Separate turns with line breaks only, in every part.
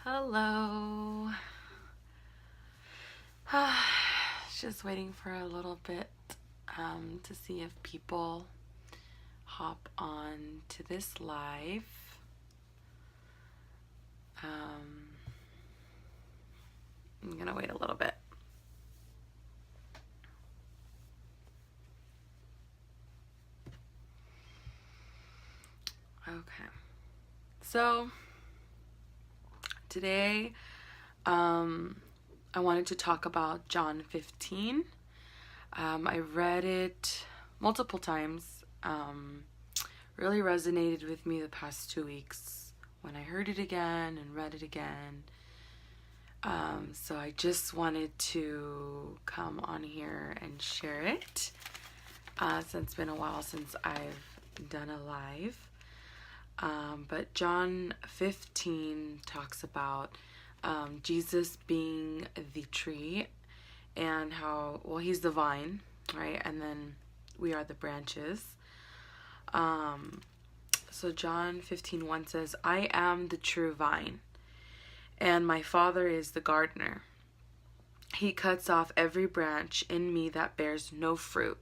Hello. Just waiting for a little bit to see if people hop on to this live. I'm gonna wait a little bit. Okay. So today I wanted to talk about John 15. I read it multiple times. Really resonated with me the past 2 weeks when I heard it again and read it again. So I just wanted to come on here and share it since it's been a while since I've done a live. But John 15 talks about Jesus being the tree and how, he's the vine, right? And then we are the branches. So John 15:1 says, I am the true vine, and my Father is the gardener. He cuts off every branch in me that bears no fruit,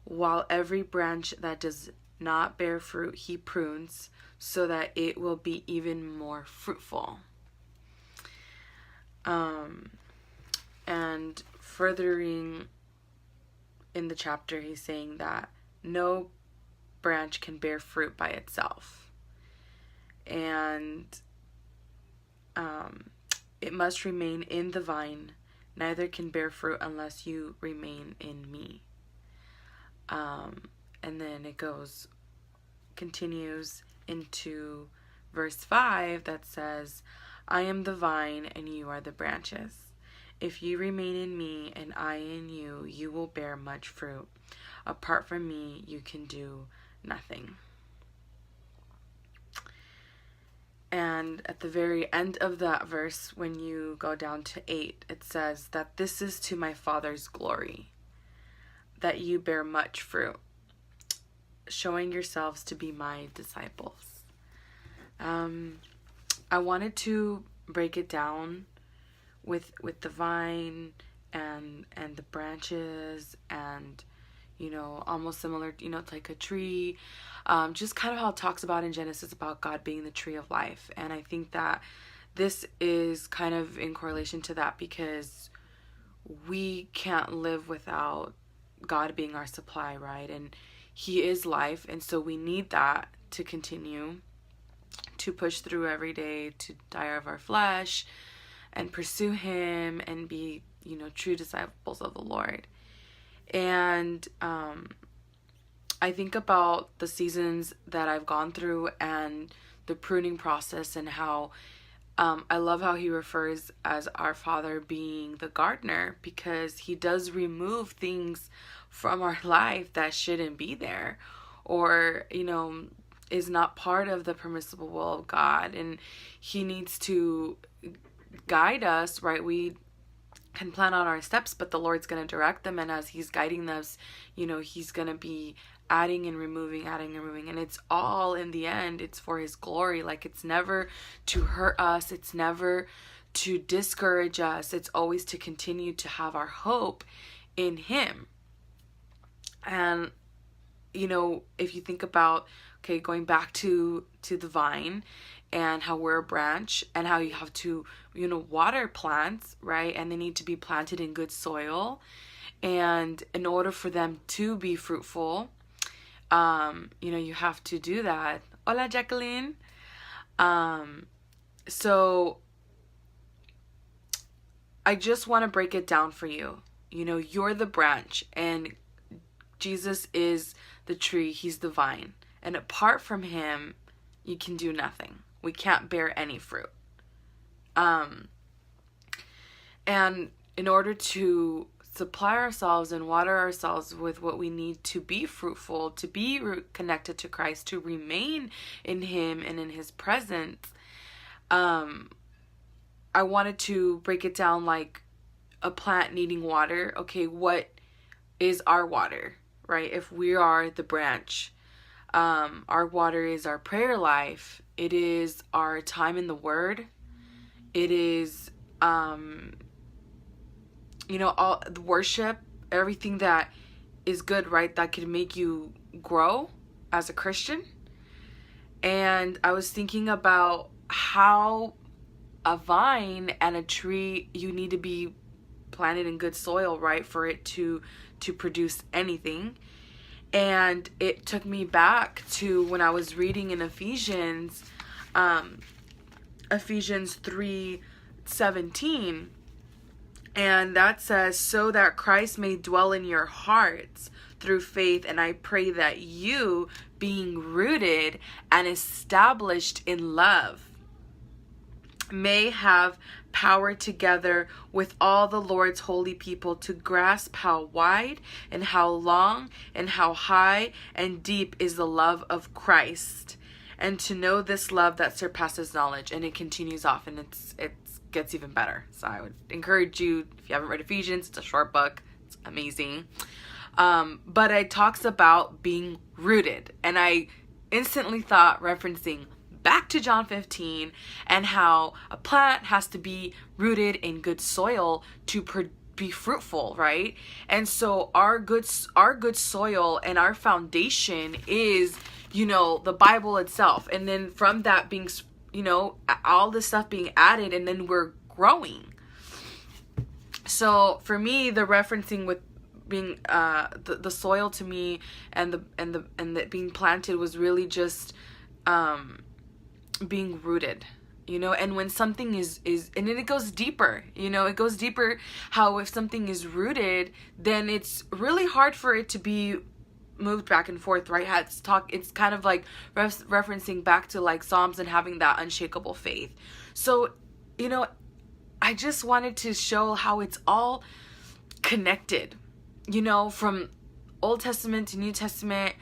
while every branch that does not bear fruit he prunes, so that it will be even more fruitful. And furthering in the chapter, he's saying that no branch can bear fruit by itself, and it must remain in the vine. Neither can bear fruit unless you remain in me. And then it continues into verse 5 that says, I am the vine and you are the branches. If you remain in me and I in you, you will bear much fruit. Apart from me, you can do nothing. And at the very end of that verse, when you go down to 8, it says that this is to my Father's glory, that you bear much fruit, showing yourselves to be my disciples. I wanted to break it down with the vine and the branches, and almost similar, it's like a tree, just kind of how it talks about in Genesis about God being the tree of life. And I think that this is kind of in correlation to that, because we can't live without God being our supply, right? And he is life, and so we need that to continue to push through every day, to die of our flesh and pursue him and be, true disciples of the Lord. And I think about the seasons that I've gone through and the pruning process, and how I love how he refers as our Father being the gardener, because he does remove things from our life that shouldn't be there, or is not part of the permissible will of God, and he needs to guide us, right? We can plan out our steps, but the Lord's going to direct them, and as he's guiding us, he's going to be adding and removing, and it's all, in the end, it's for his glory. Like, it's never to hurt us, it's never to discourage us, it's always to continue to have our hope in him. And if you think about, going back to the vine and how we're a branch, and how you have to water plants, right? And they need to be planted in good soil, and in order for them to be fruitful, you have to do that. Hola, Jacqueline. So I just want to break it down for you. You're the branch, and Jesus is the tree. He's the vine. And apart from him, you can do nothing. We can't bear any fruit. And in order to supply ourselves and water ourselves with what we need to be fruitful, to be connected to Christ, to remain in him and in his presence, I wanted to break it down like a plant needing water. Okay, what is our water, right? If we are the branch, our water is our prayer life. It is our time in the Word. It is, all the worship, everything that is good, right? That could make you grow as a Christian. And I was thinking about how a vine and a tree, you need to be planted in good soil, right? For it to produce anything. And it took me back to when I was reading in Ephesians 3:17, and that says, so that Christ may dwell in your hearts through faith, and I pray that you, being rooted and established in love, may have power together with all the Lord's holy people to grasp how wide and how long and how high and deep is the love of Christ, and to know this love that surpasses knowledge. And it continues off, and it gets even better. So I would encourage you, if you haven't read Ephesians, it's a short book, it's amazing. But it talks about being rooted, and I instantly thought, referencing back to John 15, and how a plant has to be rooted in good soil to be fruitful, right? And so our good soil and our foundation is, the Bible itself. And then from that being, all this stuff being added, and then we're growing. So for me, the referencing with being the soil to me and the being planted was really just being rooted, and when something is and then it goes deeper, it goes deeper, how if something is rooted, then it's really hard for it to be moved back and forth, right? It's kind of like referencing back to like Psalms and having that unshakable faith. So, I just wanted to show how it's all connected, from Old Testament to New Testament.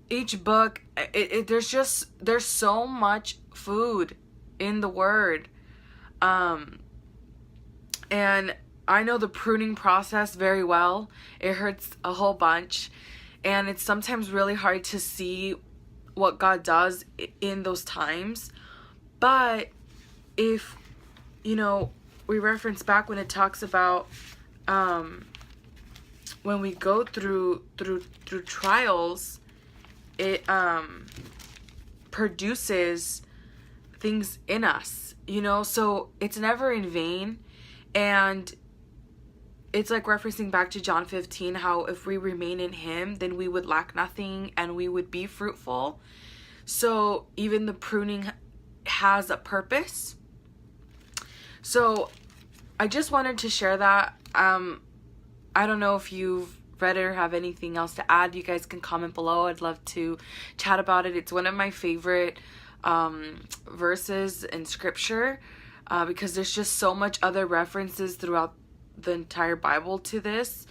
Each book, there's so much food in the Word. And I know the pruning process very well. It hurts a whole bunch. And it's sometimes really hard to see what God does in those times. But if, we reference back when it talks about when we go through trials, it produces things in us, so it's never in vain. And it's like referencing back to John 15, how if we remain in him, then we would lack nothing and we would be fruitful. So even the pruning has a purpose. So I just wanted to share that. I don't know if you've read it or have anything else to add. You guys can comment below. I'd love to chat about it. It's one of my favorite verses in scripture, because there's just so much other references throughout the entire Bible to this.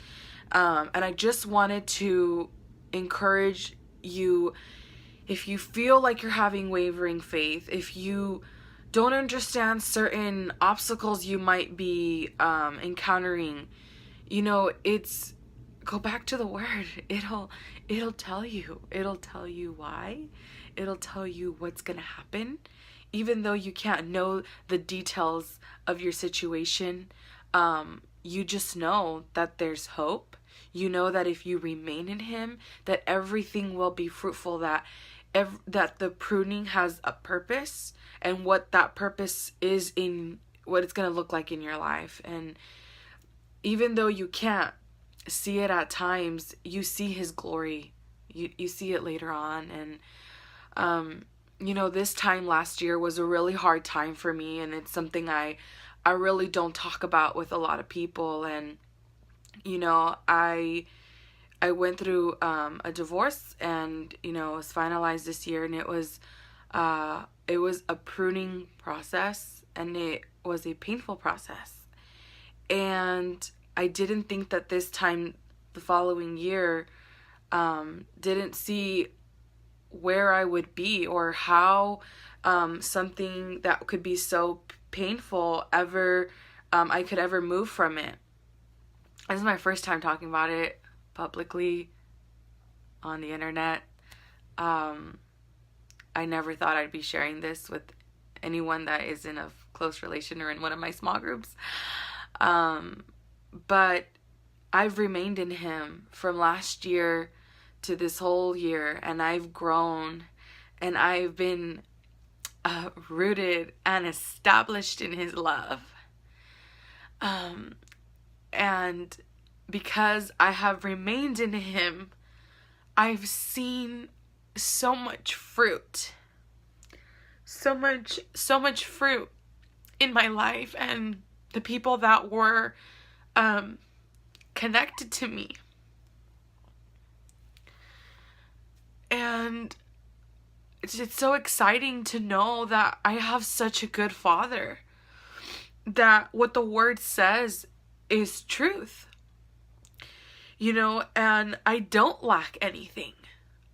And I just wanted to encourage you, if you feel like you're having wavering faith, if you don't understand certain obstacles you might be encountering, it's go back to the Word. It'll tell you. It'll tell you why. It'll tell you what's gonna happen, even though you can't know the details of your situation. You just know that there's hope. You know that if you remain in him, that everything will be fruitful, that the pruning has a purpose, and what that purpose is in what it's going to look like in your life. And even though you can't see it at times, you see his glory. You see it later on. And this time last year was a really hard time for me, and it's something I really don't talk about with a lot of people. And I went through a divorce, and it was finalized this year, and it was a pruning process, and it was a painful process. And I didn't think that this time the following year didn't see where I would be, or how something that could be so painful I could ever move from it. This is my first time talking about it publicly on the internet. I never thought I'd be sharing this with anyone that is in a close relation or in one of my small groups. But I've remained in him from last year to this whole year, and I've grown, and I've been rooted and established in his love. And because I have remained in him, I've seen so much fruit. So much fruit in my life, and the people that were connected to me. And it's so exciting to know that I have such a good father, that what the word says is truth, you know, and I don't lack anything.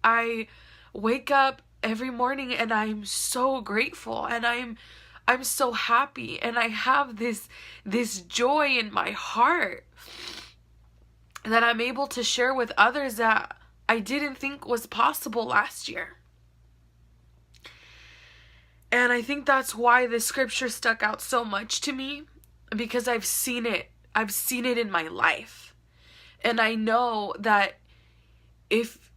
I wake up every morning and I'm so grateful, and I'm so happy, and I have this joy in my heart that I'm able to share with others that I didn't think was possible last year. And I think that's why this scripture stuck out so much to me, because I've seen it in my life. And I know that if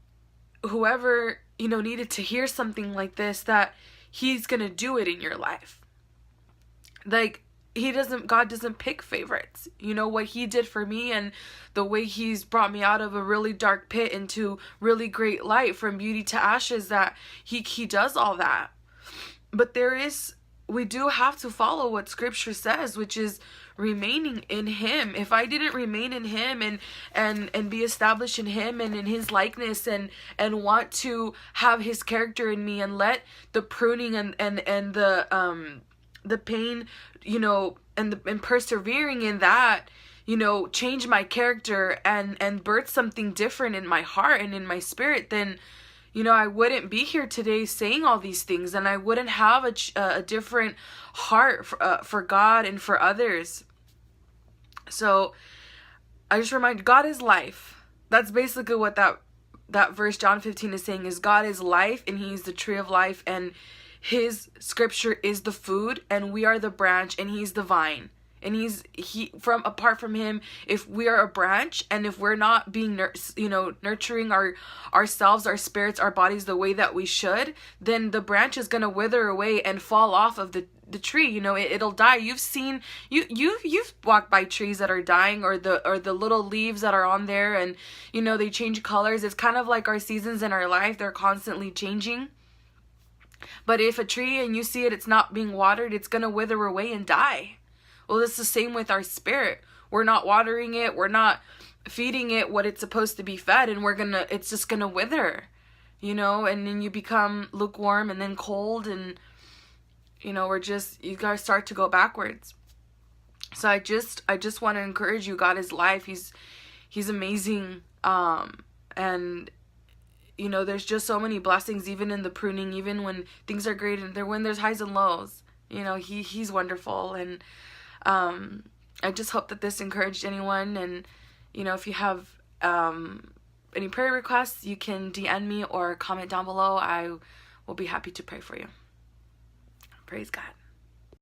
whoever, you know, needed to hear something like this, that he's going to do it in your life. Like, God doesn't pick favorites. You know, what he did for me, and the way he's brought me out of a really dark pit into really great light, from beauty to ashes, that he does all that. But we do have to follow what scripture says, which is remaining in him. If I didn't remain in him and be established in him and in his likeness, and want to have his character in me, and let the pruning and the pain, you know, and persevering in that, you know, change my character and birth something different in my heart and in my spirit, then, you know, I wouldn't be here today saying all these things, and I wouldn't have a different heart for God and for others. So I just remind, God is life. That's basically what that verse John 15 is saying, is God is life, and he's the tree of life, and his scripture is the food, and we are the branch, and he's the vine. And apart from him, if we are a branch, and if we're not being nurturing ourselves, our spirits, our bodies the way that we should, then the branch is going to wither away and fall off of the tree. You know, it'll die. You've walked by trees that are dying, or the little leaves that are on there, and, you know, they change colors. It's kind of like our seasons in our life. They're constantly changing. But if a tree, and you see it's not being watered, it's going to wither away and die. Well, it's the same with our spirit. We're not watering it. We're not feeding it what it's supposed to be fed, and it's just going to wither, you know, and then you become lukewarm and then cold, and, you know, you guys start to go backwards. So I just want to encourage you. God is life. He's amazing. And, you know, there's just so many blessings, even in the pruning, even when things are great, and when there's highs and lows, you know, he's wonderful. And I just hope that this encouraged anyone. And, you know, if you have any prayer requests, you can DM me or comment down below. I will be happy to pray for you. Praise God.